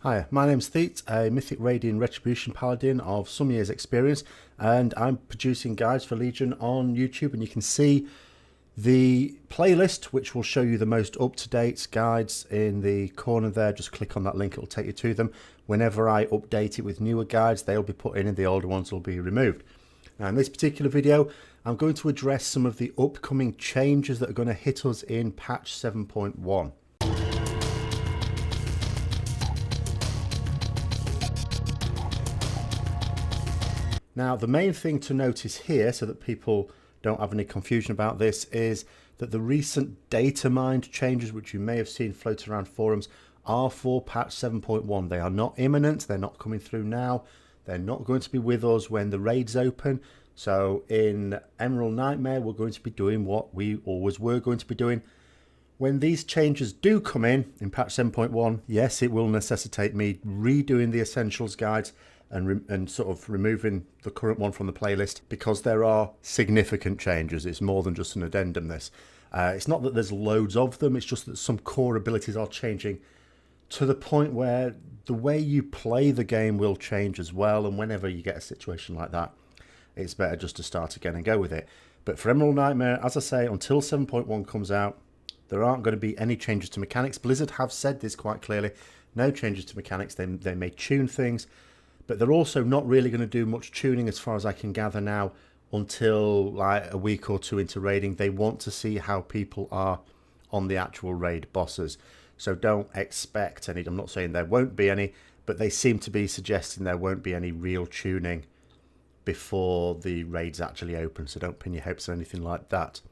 Hi, my name's Thete, a Mythic Radiant Retribution Paladin of some years experience, and I'm producing guides for Legion on YouTube, and you can see the playlist which will show you the most up-to-date guides in the corner there. Just click on that link, it'll take you to them. Whenever I update it with newer guides, they'll be put in and the older ones will be removed. Now in this particular video, I'm going to address some of the upcoming changes that are going to hit us in patch 7.1. Now, the main thing to notice here, so that people don't have any confusion about this, is that the recent Datamind changes, which you may have seen floating around forums, are for patch 7.1. They are not imminent. They're not coming through now. They're not going to be with us when the raids open. So in Emerald Nightmare, we're going to be doing what we always were going to be doing. When these changes do come in patch 7.1, yes, it will necessitate me redoing the Essentials guides and sort of removing the current one from the playlist, because there are significant changes. It's more than just an addendum, this. It's not that there's loads of them, it's just that some core abilities are changing to the point where the way you play the game will change as well, and whenever you get a situation like that, it's better just to start again and go with it. But for Emerald Nightmare, as I say, until 7.1 comes out, there aren't going to be any changes to mechanics. Blizzard have said this quite clearly. No changes to mechanics. They may tune things, but they're also not really going to do much tuning, as far as I can gather now, until like a week or two into raiding. They want to see how people are on the actual raid bosses. So don't expect any. I'm not saying there won't be any, but they seem to be suggesting there won't be any real tuning before the raids actually open. So don't pin your hopes on anything like that.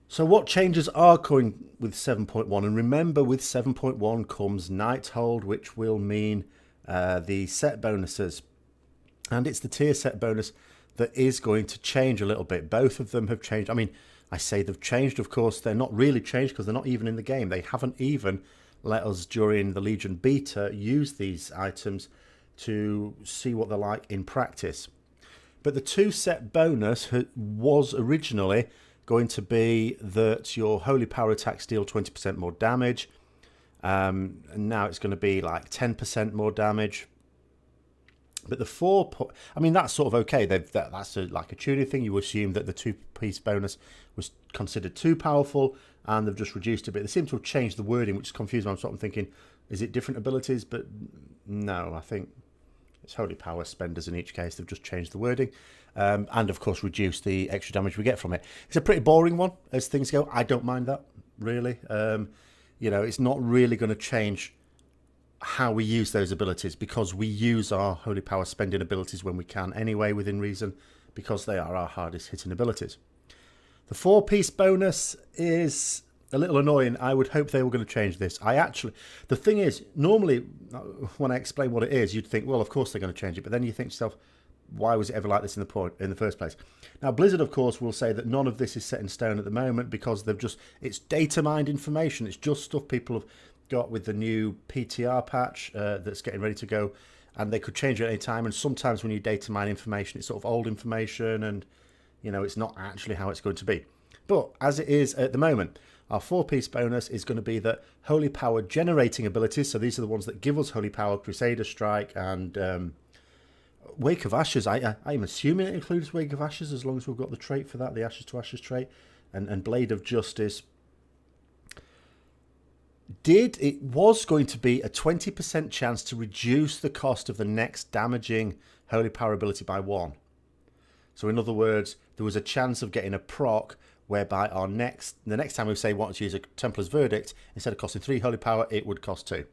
So what changes are coming with 7.1? And remember, with 7.1 comes Nighthold, which will mean the set bonuses. And it's the tier set bonus that is going to change a little bit. Both of them have changed. I mean, I say they've changed, of course. They're not really changed because they're not even in the game. They haven't even let us, during the Legion beta, use these items to see what they're like in practice. But the 2 set bonus was originally going to be that your holy power attacks deal 20% more damage. And now it's going to be like 10% more damage. But the I mean, that's sort of okay. That's like a tuning thing. You assume that the 2-piece bonus was considered too powerful, and they've just reduced it a bit. They seem to have changed the wording, which is confusing. I'm sort of thinking, is it different abilities? But no, I think it's holy power spenders in each case. They've just changed the wording. And of course reduce the extra damage we get from it. It's a pretty boring one as things go. I don't mind that, really. You know, it's not really going to change how we use those abilities, because we use our holy power spending abilities when we can anyway, within reason, because they are our hardest hitting abilities. The 4-piece bonus is a little annoying. I would hope they were going to change this. The thing is, normally when I explain what it is, you'd think, well, of course they're going to change it. But then you think to yourself, why was it ever like this in the first place? Now, Blizzard, of course, will say that none of this is set in stone at the moment, because it's data mined information. It's just stuff people have got with the new PTR patch that's getting ready to go, and they could change it at any time. And sometimes when you data mine information, it's sort of old information, and you know, it's not actually how it's going to be. But as it is at the moment, our 4-piece bonus is going to be that holy power generating abilities. So these are the ones that give us holy power: Crusader Strike and Wake of Ashes. I'm assuming it includes Wake of Ashes, as long as we've got the trait for that, the Ashes to Ashes trait, and Blade of Justice. It was going to be a 20% chance to reduce the cost of the next damaging holy power ability by 1. So in other words, there was a chance of getting a proc whereby the next time we say we want to use a Templar's Verdict, instead of costing 3 holy power, it would cost 2.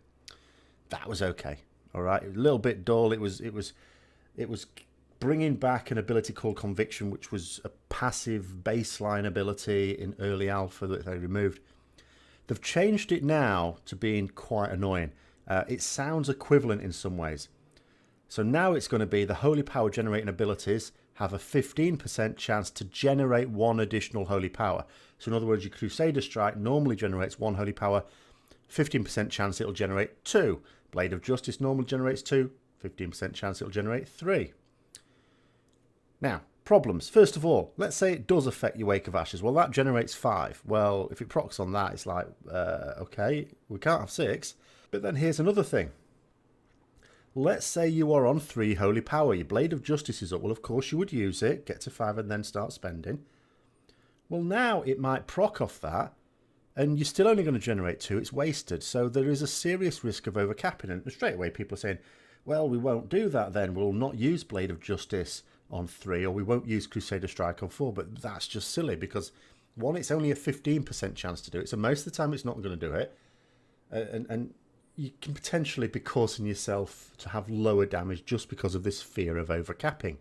That was okay. All right, a little bit dull. It was bringing back an ability called Conviction, which was a passive baseline ability in early alpha that they removed. They've changed it now to being quite annoying. It sounds equivalent in some ways. So now it's going to be the holy power generating abilities have a 15% chance to generate 1 additional holy power. So in other words, your Crusader Strike normally generates 1 holy power, 15% chance it'll generate 2. Blade of Justice normally generates 2, 15% chance it'll generate 3. Now, problems. First of all, let's say it does affect your Wake of Ashes. Well, that generates 5. Well, if it procs on that, it's like, okay, we can't have 6. But then here's another thing. let's say you are on 3 Holy Power. Your Blade of Justice is up. Well, of course you would use it, get to 5 and then start spending. Well, now it might proc off that, and you're still only going to generate 2. It's wasted. So there is a serious risk of overcapping. And straight away people are saying, well, we won't do that then. We'll not use Blade of Justice on 3, or we won't use Crusader Strike on 4. But that's just silly because, one, it's only a 15% chance to do it. So most of the time it's not going to do it. And you can potentially be causing yourself to have lower damage just because of this fear of overcapping.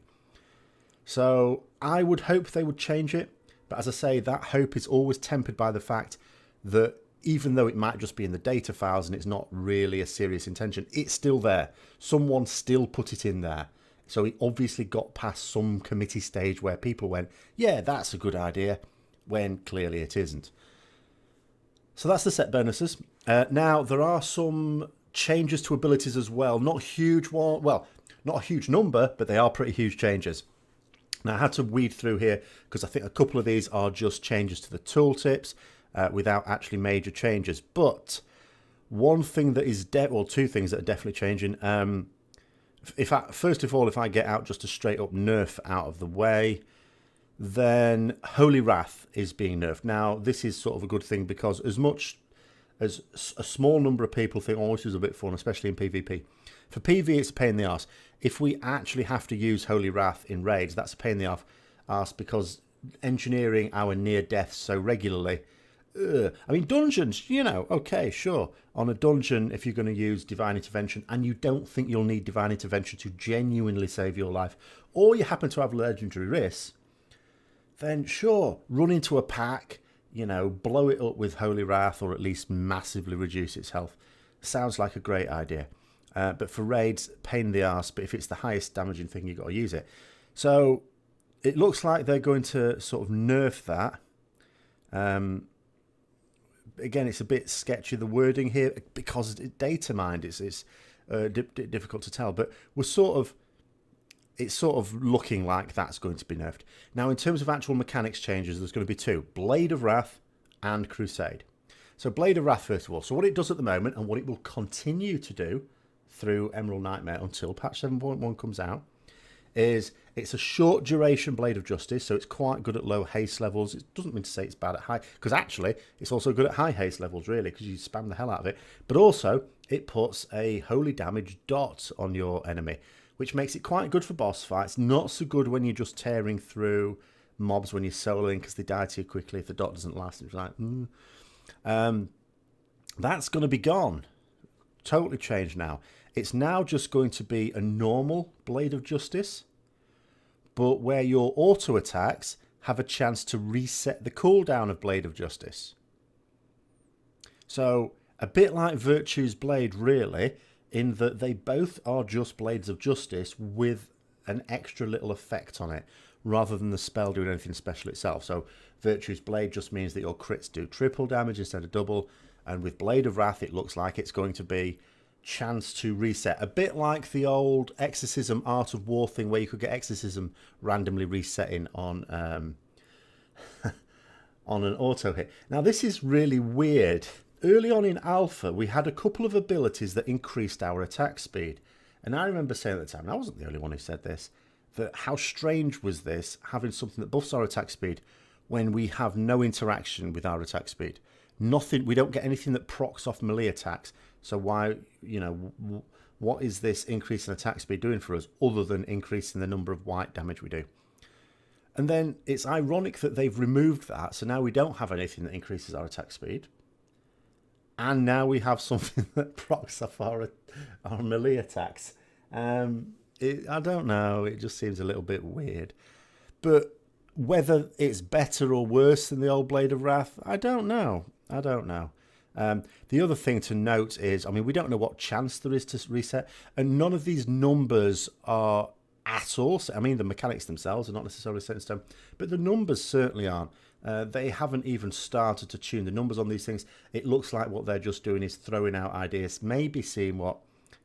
So I would hope they would change it. But as I say, that hope is always tempered by the fact that even though it might just be in the data files and it's not really a serious intention, it's still there. Someone still put it in there. So it obviously got past some committee stage where people went, yeah, that's a good idea, when clearly it isn't. So that's the set bonuses. Now, there are some changes to abilities as well. Not huge one, well, not a huge number, but they are pretty huge changes. Now, I had to weed through here because I think a couple of these are just changes to the tooltips without actually major changes. But one thing that is, or two things that are definitely changing. First of all, if I get out just a straight up nerf out of the way, then Holy Wrath is being nerfed. Now, this is sort of a good thing because as much as a small number of people think, oh, this is a bit fun, especially in PvP. For PvE, it's a pain in the arse. If we actually have to use Holy Wrath in raids, that's a pain in the arse because engineering our near deaths so regularly. I mean, dungeons, you know, okay, sure. On a dungeon, if you're going to use Divine Intervention and you don't think you'll need Divine Intervention to genuinely save your life, or you happen to have legendary risks, then sure, run into a pack, you know, blow it up with Holy Wrath or at least massively reduce its health. Sounds like a great idea. But for raids, pain in the arse, but if it's the highest damaging thing, you've got to use it. So it looks like they're going to sort of nerf that. Again, it's a bit sketchy, the wording here, because Datamind is difficult to tell, but it's sort of looking like that's going to be nerfed. Now, in terms of actual mechanics changes, there's going to be 2, Blade of Wrath and Crusade. So Blade of Wrath, first of all. So what it does at the moment and what it will continue to do through Emerald Nightmare until patch 7.1 comes out is it's a short duration Blade of Justice, so it's quite good at low haste levels. It doesn't mean to say it's bad at high, because actually it's also good at high haste levels, really, because you spam the hell out of it. But also, it puts a holy damage dot on your enemy, which makes it quite good for boss fights. Not so good when you're just tearing through mobs when you're soloing, because they die too quickly if the dot doesn't last. It's like, that's going to be gone. Totally changed now. It's now just going to be a normal Blade of Justice, but where your auto attacks have a chance to reset the cooldown of Blade of Justice. So a bit like Virtue's Blade, really, in that they both are just Blades of Justice with an extra little effect on it, rather than the spell doing anything special itself. So Virtue's Blade just means that your crits do triple damage instead of double, and with Blade of Wrath it looks like it's going to be chance to reset, a bit like the old Exorcism Art of War thing where you could get Exorcism randomly resetting on on an auto hit. Now this is really weird. Early on in Alpha we had a couple of abilities that increased our attack speed, and I remember saying at the time, and I wasn't the only one who said this, that how strange was this, having something that buffs our attack speed when we have no interaction with our attack speed. Nothing, we don't get anything that procs off melee attacks. So why, you know, what is this increase in attack speed doing for us other than increasing the number of white damage we do? And then it's ironic that they've removed that. So now we don't have anything that increases our attack speed. And now we have something that procs off our melee attacks. I don't know. It just seems a little bit weird. But whether it's better or worse than the old Blade of Wrath, I don't know. The other thing to note is, I mean, we don't know what chance there is to reset, and none of these numbers are at all. I mean, the mechanics themselves are not necessarily set in stone, but the numbers certainly aren't. They haven't even started to tune the numbers on these things. It looks like what they're just doing is throwing out ideas, maybe seeing what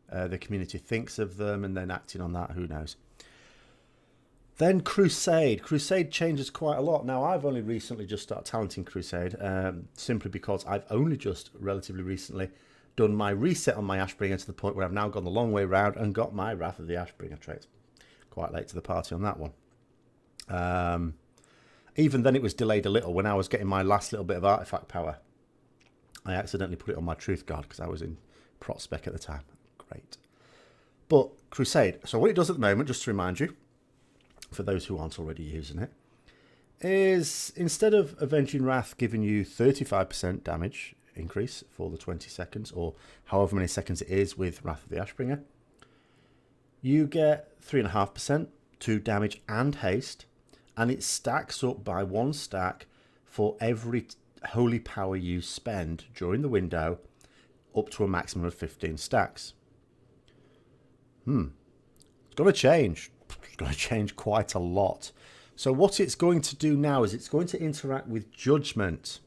the community thinks of them and then acting on that. Who knows? Then Crusade. Crusade changes quite a lot. Now, I've only recently just started talenting Crusade, simply because I've only just relatively recently done my reset on my Ashbringer to the point where I've now gone the long way round and got my Wrath of the Ashbringer trait. Quite late to the party on that one. Even then it was delayed a little. When I was getting my last little bit of artifact power, I accidentally put it on my Truth Guard because I was in prot spec at the time. Great. But Crusade, so what it does at the moment, just to remind you, for those who aren't already using it, is instead of Avenging Wrath giving you 35% damage increase for the 20 seconds, or however many seconds it is with Wrath of the Ashbringer, you get 3.5% to damage and haste, and it stacks up by 1 stack for every holy power you spend during the window, up to a maximum of 15 stacks. It's going to change. It's going to change quite a lot. So what it's going to do now is it's going to interact with Judgment.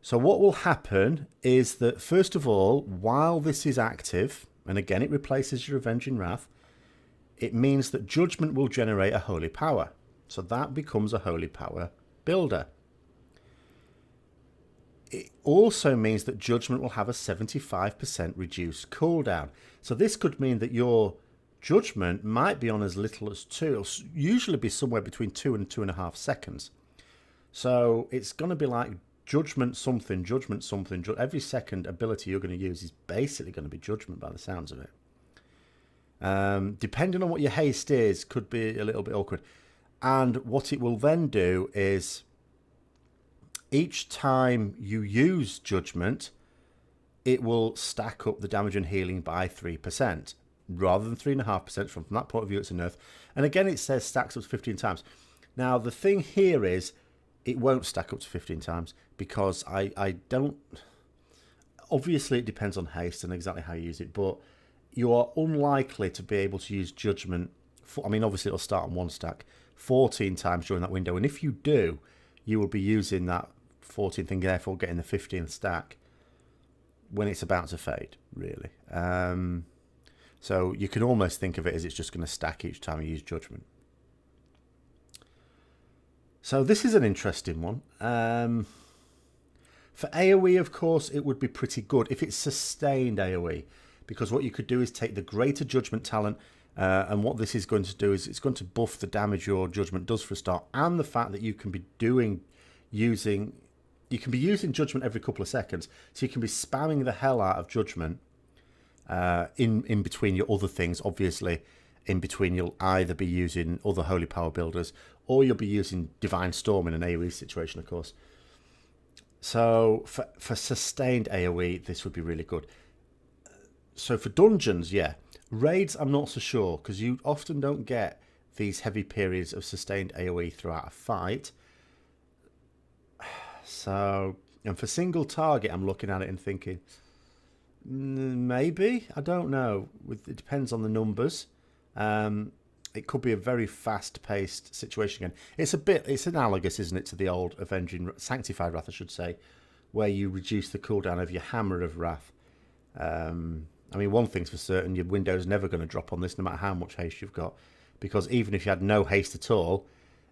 So what will happen is that, first of all, while this is active, and again it replaces your Avenging Wrath, it means that Judgment will generate a holy power. So that becomes a holy power builder. It also means that Judgment will have a 75% reduced cooldown. So this could mean that your Judgment might be on as little as 2. It'll usually be somewhere between 2 and 2.5 seconds. So it's going to be like Judgment something. Every second ability you're going to use is basically going to be Judgment by the sounds of it. Depending on what your haste is, could be a little bit awkward. And what it will then do is, each time you use Judgment, it will stack up the damage and healing by 3%, rather than 3.5%. From that point of view, it's a nerf. And again, it says stacks up to 15 times. Now, the thing here is, it won't stack up to 15 times, because I don't... Obviously, it depends on haste and exactly how you use it, but you are unlikely to be able to use Judgment... I mean, obviously, it'll start on 1 stack 14 times during that window. And if you do, you will be using that 14th thing, therefore getting the 15th stack when it's about to fade, really. So you can almost think of it as it's just going to stack each time you use Judgment. So this is an interesting one. For AoE, of course, it would be pretty good if it's sustained AoE, because what you could do is take the Greater Judgment talent, and what this is going to do is it's going to buff the damage your Judgment does for a start, and the fact that you can be using Judgment every couple of seconds, so you can be spamming the hell out of Judgment in between your other things. Obviously, in between you'll either be using other holy power builders, or you'll be using Divine Storm in an AoE situation, of course. So for sustained AoE, this would be really good. So for dungeons, yeah. Raids, I'm not so sure, because you often don't get these heavy periods of sustained AoE throughout a fight. So, and for single target, I'm looking at it and thinking, maybe, I don't know. It depends on the numbers. It could be a very fast-paced situation again. It's analogous, isn't it, to the old Sanctified Wrath, I should say, where you reduce the cooldown of your Hammer of Wrath. I mean, one thing's for certain, your window's never going to drop on this, no matter how much haste you've got, because even if you had no haste at all,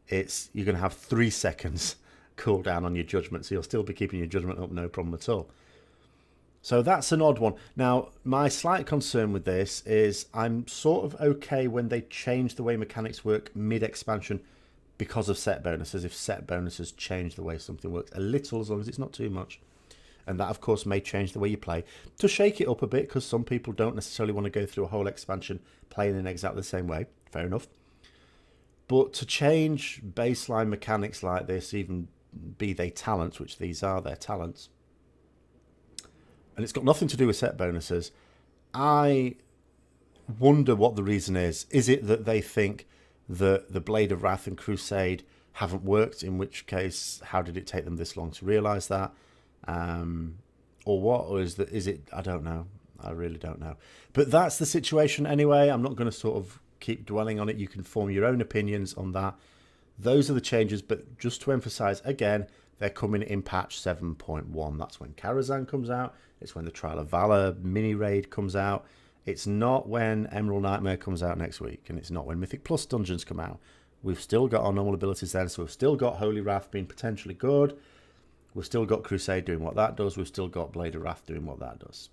you're going to have 3 seconds cooldown on your Judgment, so you'll still be keeping your Judgment up, no problem at all. So that's an odd one. Now, my slight concern with this is I'm sort of okay when they change the way mechanics work mid-expansion because of set bonuses, if set bonuses change the way something works a little, as long as it's not too much. And that, of course, may change the way you play to shake it up a bit, because some people don't necessarily want to go through a whole expansion playing in exactly the same way. Fair enough. But to change baseline mechanics like this, even be they talents, which these are, their talents, and it's got nothing to do with set bonuses, I wonder what the reason is. Is it that they think that the Blade of Wrath and Crusade haven't worked, in which case, how did it take them this long to realise that? Or what? Or is it? I don't know. I really don't know. But that's the situation anyway. I'm not going to sort of keep dwelling on it. You can form your own opinions on that. Those are the changes, but just to emphasize again, they're coming in patch 7.1. That's when Karazhan comes out. It's when the Trial of Valor mini raid comes out. It's not when Emerald Nightmare comes out next week, and it's not when Mythic Plus dungeons come out. We've still got our normal abilities then, so we've still got Holy Wrath being potentially good. We've still got Crusade doing what that does. We've still got Blade of Wrath doing what that does.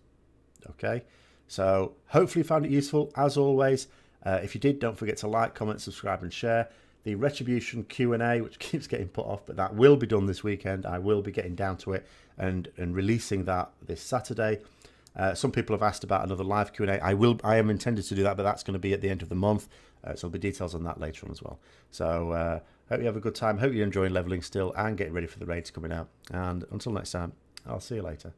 Okay, so hopefully you found it useful. As always, if you did, don't forget to like, comment, subscribe and share. The Retribution Q&A, which keeps getting put off, but that will be done this weekend. I will be getting down to it and releasing that this Saturday. Some people have asked about another live Q&A. I am intended to do that, but that's going to be at the end of the month. So there'll be details on that later on as well. So hope you have a good time. Hope you're enjoying leveling still and getting ready for the raids coming out. And until next time, I'll see you later.